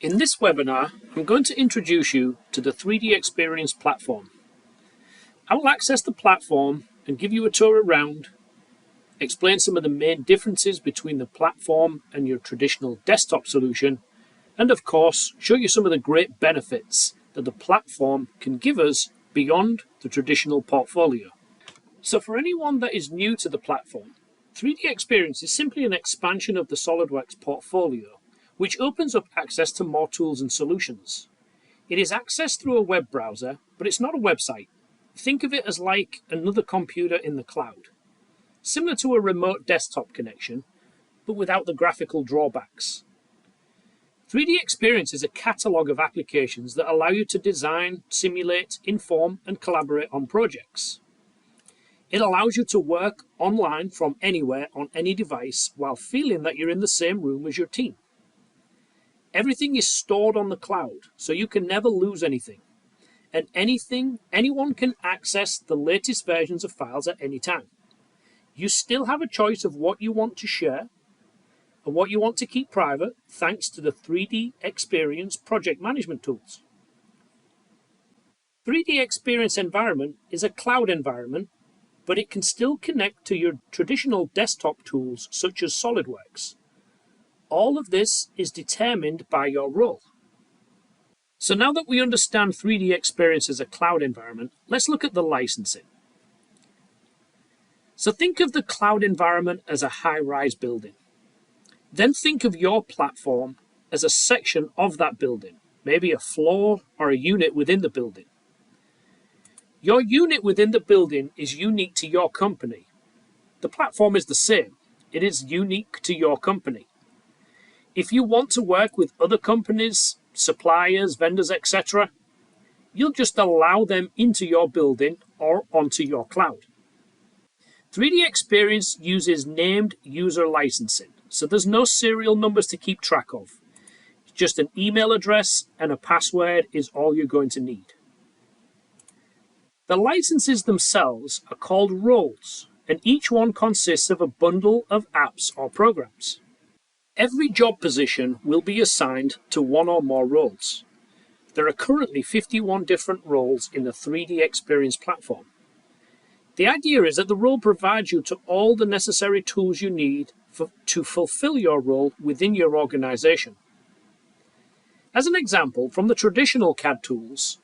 In this webinar, I'm going to introduce you to the 3DEXPERIENCE platform. I will access the platform and give you a tour around, explain some of the main differences between the platform and your traditional desktop solution, and of course, show you some of the great benefits that the platform can give us beyond the traditional portfolio. So for anyone that is new to the platform, 3DEXPERIENCE is simply an expansion of the SOLIDWORKS portfolio, which opens up access to more tools and solutions. It is accessed through a web browser, but it's not a website. Think of it as like another computer in the cloud, similar to a remote desktop connection, but without the graphical drawbacks. 3DEXPERIENCE is a catalogue of applications that allow you to design, simulate, inform, and collaborate on projects. It allows you to work online from anywhere on any device while feeling that you're in the same room as your team. Everything is stored on the cloud, so you can never lose anything. And anyone can access the latest versions of files at any time. You still have a choice of what you want to share and what you want to keep private, thanks to the 3DEXPERIENCE project management tools. 3DEXPERIENCE environment is a cloud environment, but it can still connect to your traditional desktop tools such as SOLIDWORKS. All of this is determined by your role. So now that we understand 3DEXPERIENCE as a cloud environment, let's look at the licensing. So think of the cloud environment as a high-rise building. Then think of your platform as a section of that building, maybe a floor or a unit within the building. Your unit within the building is unique to your company. The platform is the same. It is unique to your company. If you want to work with other companies, suppliers, vendors, etc., you'll just allow them into your building or onto your cloud. 3DEXPERIENCE uses named user licensing, so there's no serial numbers to keep track of. Just an email address and a password is all you're going to need. The licenses themselves are called roles, and each one consists of a bundle of apps or programs. Every job position will be assigned to one or more roles. There are currently 51 different roles in the 3DEXPERIENCE platform. The idea is that the role provides you to all the necessary tools you need to fulfill your role within your organization. As an example, from the traditional CAD tools,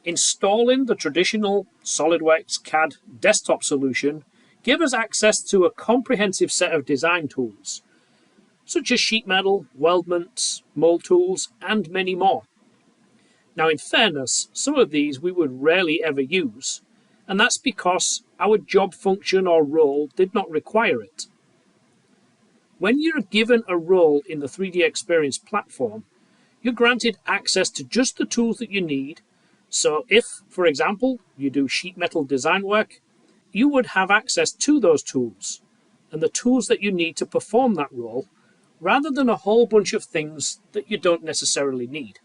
installing the traditional SOLIDWORKS CAD desktop solution gave us access to a comprehensive set of design tools, such as sheet metal, weldments, mold tools, and many more. Now, in fairness, some of these we would rarely ever use, and that's because our job function or role did not require it. When you're given a role in the 3DEXPERIENCE platform, you're granted access to just the tools that you need. So if, for example, you do sheet metal design work, you would have access to those tools and the tools that you need to perform that role, rather than a whole bunch of things that you don't necessarily need.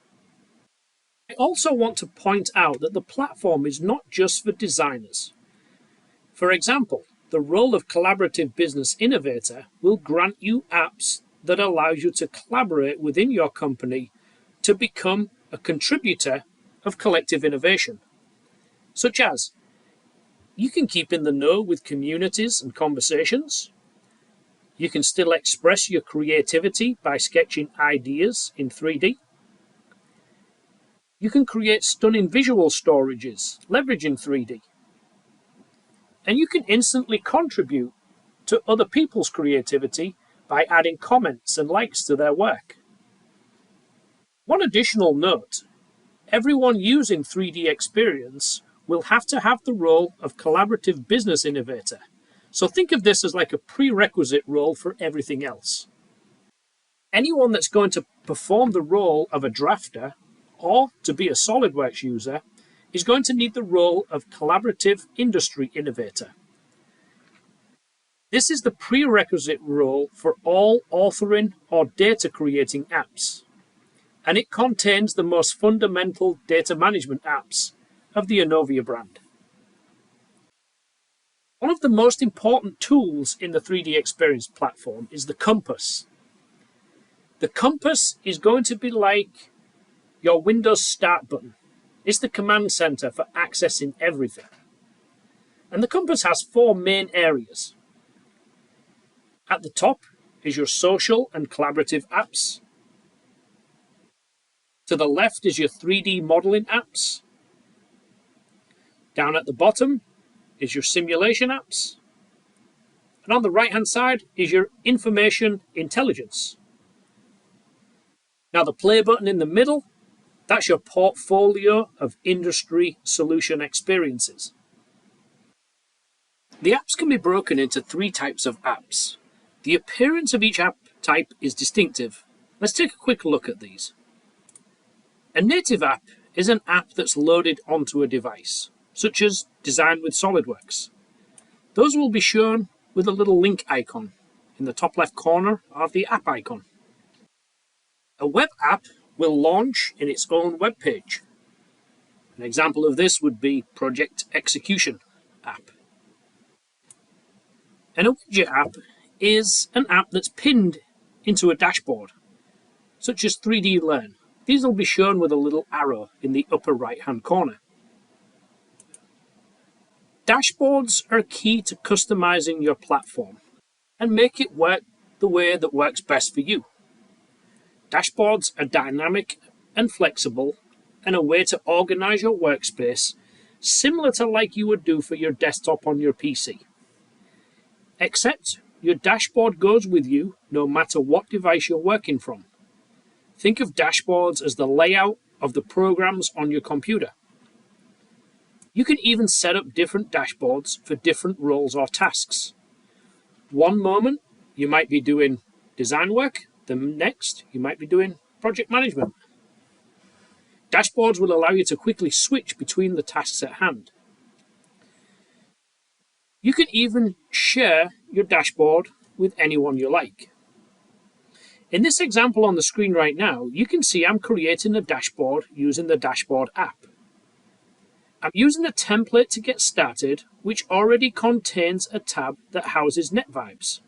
I also want to point out that the platform is not just for designers. For example, the role of Collaborative Business Innovator will grant you apps that allow you to collaborate within your company to become a contributor of collective innovation, such as you can keep in the know with communities and conversations. You can still express your creativity by sketching ideas in 3D. You can create stunning visual storages, leveraging 3D. And you can instantly contribute to other people's creativity by adding comments and likes to their work. One additional note, everyone using 3DEXPERIENCE will have to have the role of Collaborative Business Innovator. So think of this as like a prerequisite role for everything else. Anyone that's going to perform the role of a drafter or to be a SOLIDWORKS user is going to need the role of Collaborative Industry Innovator. This is the prerequisite role for all authoring or data creating apps, and it contains the most fundamental data management apps of the Innovia brand. One of the most important tools in the 3DEXPERIENCE platform is the compass. The compass is going to be like your Windows Start button. It's the command center for accessing everything. And the compass has 4 main areas. At the top is your social and collaborative apps. To the left is your 3D modeling apps. Down at the bottom is your simulation apps. And on the right-hand side is your information intelligence. Now the play button in the middle, that's your portfolio of industry solution experiences. The apps can be broken into 3 types of apps. The appearance of each app type is distinctive. Let's take a quick look at these. A native app is an app that's loaded onto a device, such as designed with SolidWorks. Those will be shown with a little link icon in the top left corner of the app icon. A web app will launch in its own web page. An example of this would be Project Execution app. And a widget app is an app that's pinned into a dashboard, such as 3D Learn. These will be shown with a little arrow in the upper right-hand corner. Dashboards are key to customizing your platform and make it work the way that works best for you. Dashboards are dynamic and flexible and a way to organize your workspace similar to like you would do for your desktop on your PC. Except your dashboard goes with you no matter what device you're working from. Think of dashboards as the layout of the programs on your computer. You can even set up different dashboards for different roles or tasks. One moment you might be doing design work, the next you might be doing project management. Dashboards will allow you to quickly switch between the tasks at hand. You can even share your dashboard with anyone you like. In this example on the screen right now, you can see I'm creating a dashboard using the Dashboard app. I'm using a template to get started, which already contains a tab that houses NetVibes.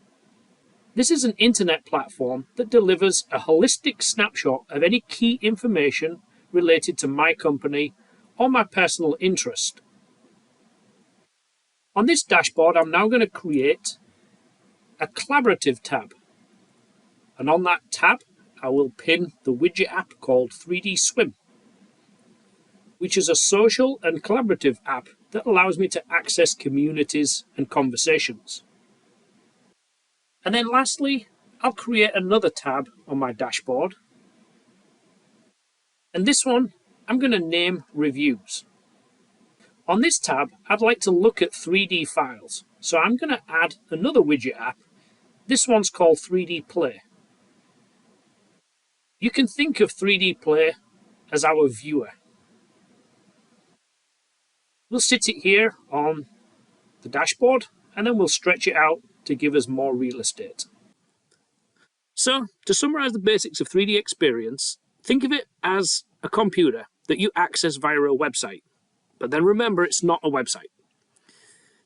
This is an internet platform that delivers a holistic snapshot of any key information related to my company or my personal interest. On this dashboard, I'm now going to create a collaborative tab. And on that tab, I will pin the widget app called 3D Swim, which is a social and collaborative app that allows me to access communities and conversations. And then lastly, I'll create another tab on my dashboard. And this one, I'm going to name Reviews. On this tab, I'd like to look at 3D files. So I'm going to add another widget app. This one's called 3D Play. You can think of 3D Play as our viewer. We'll sit it here on the dashboard and then we'll stretch it out to give us more real estate. So, to summarize the basics of 3DEXPERIENCE, think of it as a computer that you access via a website. But then remember, it's not a website.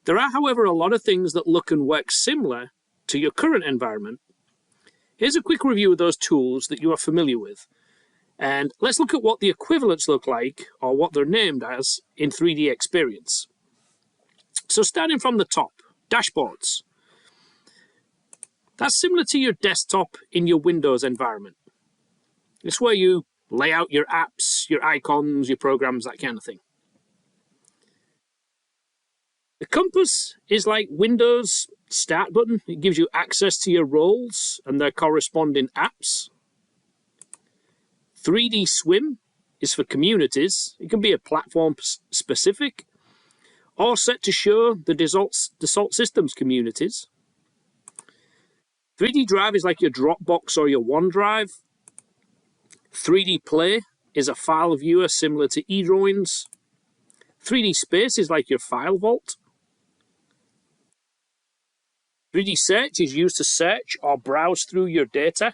There are, however, a lot of things that look and work similar to your current environment. Here's a quick review of those tools that you are familiar with. And let's look at what the equivalents look like, or what they're named as, in 3DEXPERIENCE. So starting from the top, dashboards. That's similar to your desktop in your Windows environment. It's where you lay out your apps, your icons, your programs, that kind of thing. The compass is like Windows Start button. It gives you access to your roles and their corresponding apps. 3D Swim is for communities. It can be a platform specific or set to show the Dassault Systems communities. 3D Drive is like your Dropbox or your OneDrive. 3D Play is a file viewer similar to eDrawings. 3D Space is like your file vault. 3D Search is used to search or browse through your data.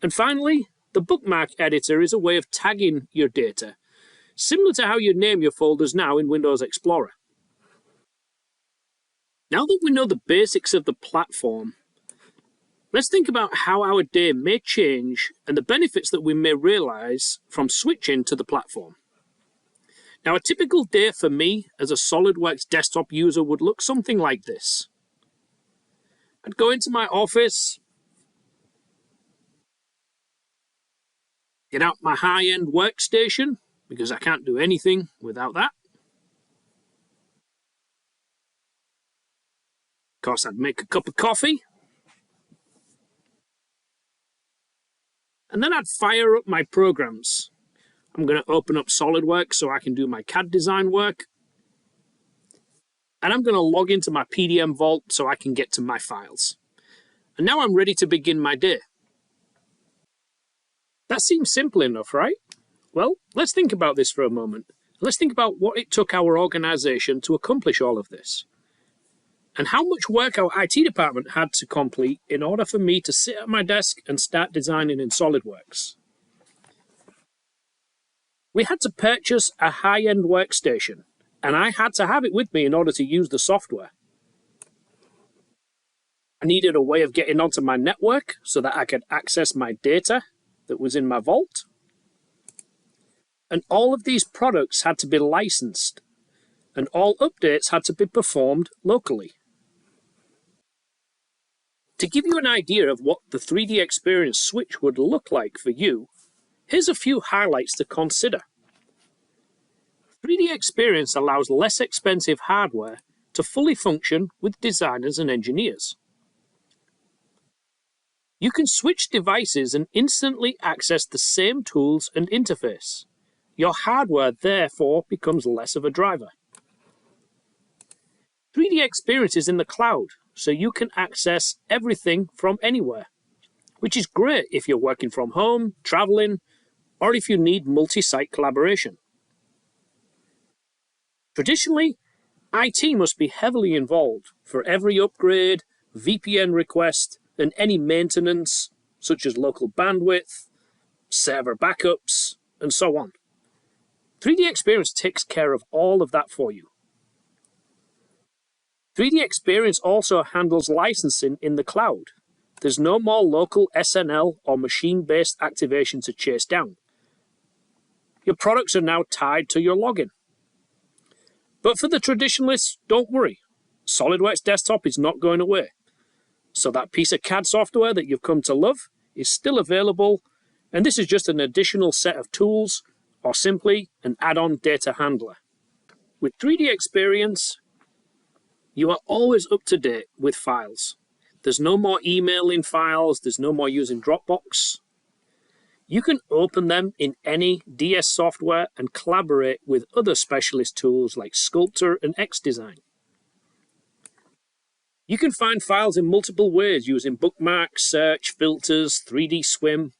And finally, the bookmark editor is a way of tagging your data, similar to how you name your folders now in Windows Explorer. Now that we know the basics of the platform, Let's think about how our day may change and the benefits that we may realize from switching to the platform. Now, a typical day for me as a SolidWorks desktop user would look something like this. I'd go into my office, get out my high-end workstation, because I can't do anything without that. Of course, I'd make a cup of coffee. And then I'd fire up my programs. I'm going to open up SolidWorks so I can do my CAD design work. And I'm going to log into my PDM vault so I can get to my files. And now I'm ready to begin my day. That seems simple enough, right? Well, let's think about this for a moment. Let's think about what it took our organization to accomplish all of this. And how much work our IT department had to complete in order for me to sit at my desk and start designing in SolidWorks. We had to purchase a high-end workstation, and I had to have it with me in order to use the software. I needed a way of getting onto my network so that I could access my data that was in my vault. And all of these products had to be licensed, and all updates had to be performed locally. To give you an idea of what the 3DEXPERIENCE switch would look like for you, here's a few highlights to consider. 3DEXPERIENCE allows less expensive hardware to fully function with designers and engineers. You can switch devices and instantly access the same tools and interface. Your hardware, therefore, becomes less of a driver. 3DEXPERIENCE is in the cloud, so you can access everything from anywhere, which is great if you're working from home, traveling, or if you need multi-site collaboration. Traditionally, IT must be heavily involved for every upgrade, VPN request, and any maintenance, such as local bandwidth, server backups, and so on. 3DEXPERIENCE takes care of all of that for you. 3DEXPERIENCE also handles licensing in the cloud. There's no more local SNL or machine-based activation to chase down. Your products are now tied to your login. But for the traditionalists, don't worry. SolidWorks Desktop is not going away. So that piece of CAD software that you've come to love is still available, and this is just an additional set of tools or simply an add-on data handler. With 3DEXPERIENCE, you are always up to date with files. There's no more emailing files, there's no more using Dropbox. You can open them in any DS software and collaborate with other specialist tools like Sculptor and XDesign. You can find files in multiple ways using bookmarks, search, filters, 3D Swim,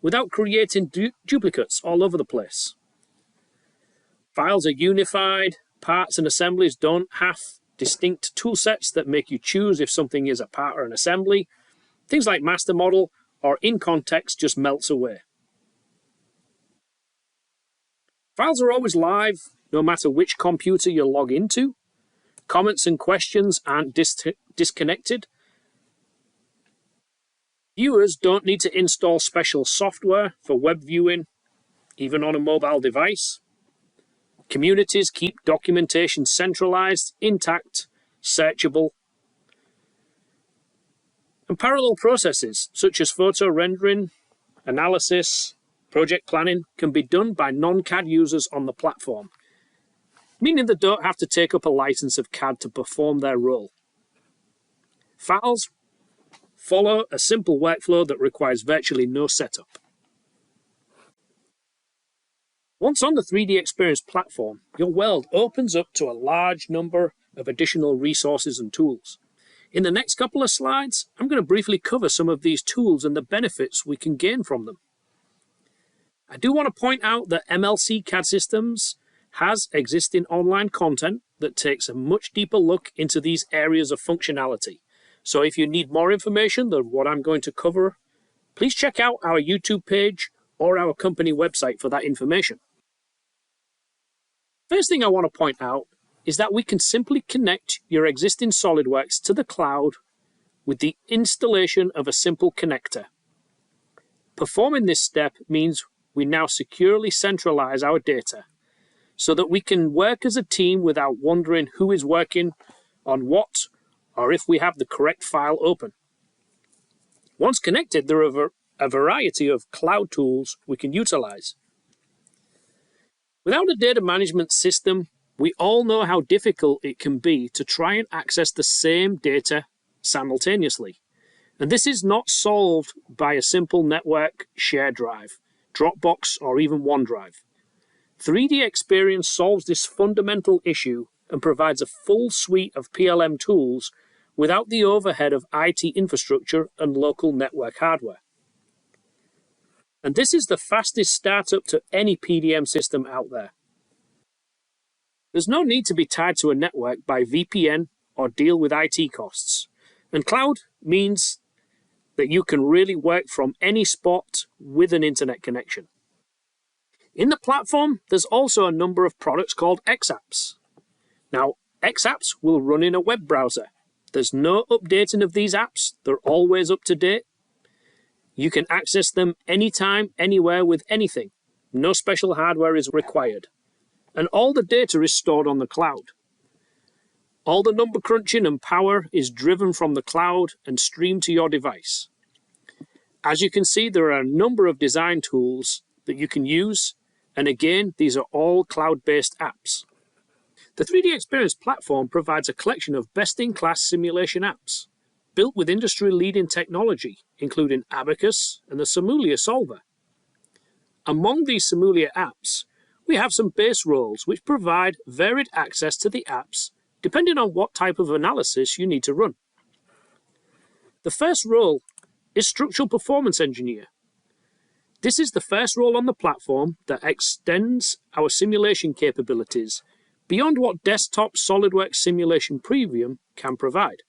without creating duplicates all over the place. Files are unified, parts and assemblies don't have distinct toolsets that make you choose if something is a part or an assembly. Things like master model or in context just melts away. Files are always live, no matter which computer you log into. Comments and questions aren't disconnected. Viewers don't need to install special software for web viewing, even on a mobile device. Communities keep documentation centralized, intact, searchable. And parallel processes, such as photo rendering, analysis, project planning, can be done by non-CAD users on the platform, meaning they don't have to take up a license of CAD to perform their role. Files follow a simple workflow that requires virtually no setup. Once on the 3DEXPERIENCE platform, your world opens up to a large number of additional resources and tools. In the next couple of slides, I'm going to briefly cover some of these tools and the benefits we can gain from them. I do want to point out that MLC CAD Systems has existing online content that takes a much deeper look into these areas of functionality. So if you need more information than what I'm going to cover, please check out our YouTube page or our company website for that information. First thing I want to point out is that we can simply connect your existing SolidWorks to the cloud with the installation of a simple connector. Performing this step means we now securely centralize our data so that we can work as a team without wondering who is working on what or if we have the correct file open. Once connected, there are a variety of cloud tools we can utilize. Without a data management system, we all know how difficult it can be to try and access the same data simultaneously. And this is not solved by a simple network share drive, Dropbox, or even OneDrive. 3DEXPERIENCE solves this fundamental issue and provides a full suite of PLM tools without the overhead of IT infrastructure and local network hardware. And this is the fastest startup to any PDM system out there. There's no need to be tied to a network by VPN or deal with IT costs. And cloud means that you can really work from any spot with an internet connection. In the platform, there's also a number of products called XApps. Now, XApps will run in a web browser. There's no updating of these apps. They're always up to date. You can access them anytime, anywhere with anything. No special hardware is required. And all the data is stored on the cloud. All the number crunching and power is driven from the cloud and streamed to your device. As you can see, there are a number of design tools that you can use, and again, these are all cloud-based apps. The 3DEXPERIENCE platform provides a collection of best-in-class simulation apps, built with industry-leading technology, including Abacus and the Simulia solver. Among these Simulia apps, we have some base roles which provide varied access to the apps depending on what type of analysis you need to run. The first role is Structural Performance Engineer. This is the first role on the platform that extends our simulation capabilities beyond what desktop SolidWorks Simulation Premium can provide.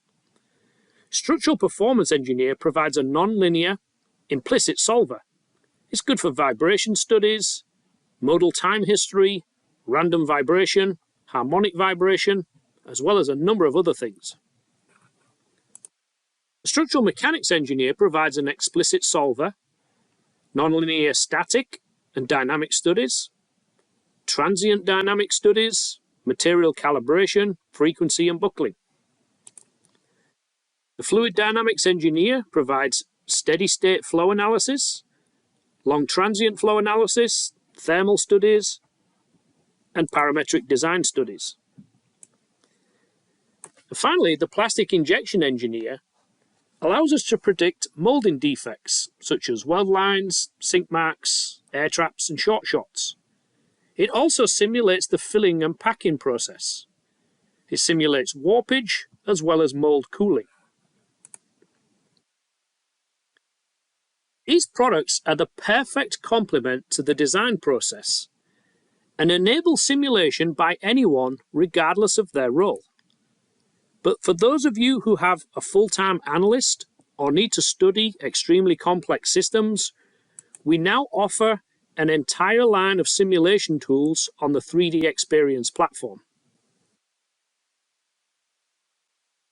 Structural Performance Engineer provides a non-linear, implicit solver. It's good for vibration studies, modal time history, random vibration, harmonic vibration, as well as a number of other things. The Structural Mechanics Engineer provides an explicit solver, nonlinear static and dynamic studies, transient dynamic studies, material calibration, frequency and buckling. The Fluid Dynamics Engineer provides steady-state flow analysis, long transient flow analysis, thermal studies, and parametric design studies. And finally, the Plastic Injection Engineer allows us to predict molding defects such as weld lines, sink marks, air traps, and short shots. It also simulates the filling and packing process. It simulates warpage as well as mold cooling. These products are the perfect complement to the design process and enable simulation by anyone regardless of their role. But for those of you who have a full-time analyst or need to study extremely complex systems, we now offer an entire line of simulation tools on the 3DEXPERIENCE platform.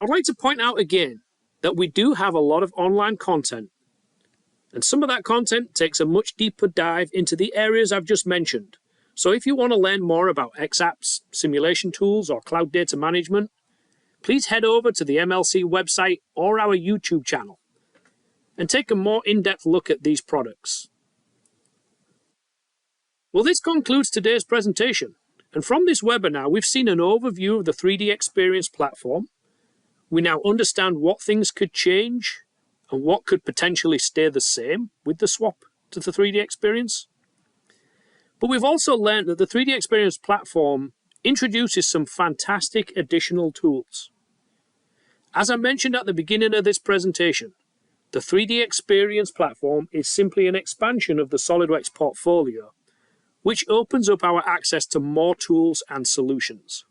I'd like to point out again that we do have a lot of online content, and some of that content takes a much deeper dive into the areas I've just mentioned. So if you want to learn more about XApps, simulation tools, or cloud data management, please head over to the MLC website or our YouTube channel and take a more in-depth look at these products. Well, this concludes today's presentation. And from this webinar, we've seen an overview of the 3DEXPERIENCE platform. We now understand what things could change and what could potentially stay the same with the swap to the 3DEXPERIENCE. But we've also learned that the 3DEXPERIENCE platform introduces some fantastic additional tools. As I mentioned at the beginning of this presentation, the 3DEXPERIENCE platform is simply an expansion of the SolidWorks portfolio, which opens up our access to more tools and solutions.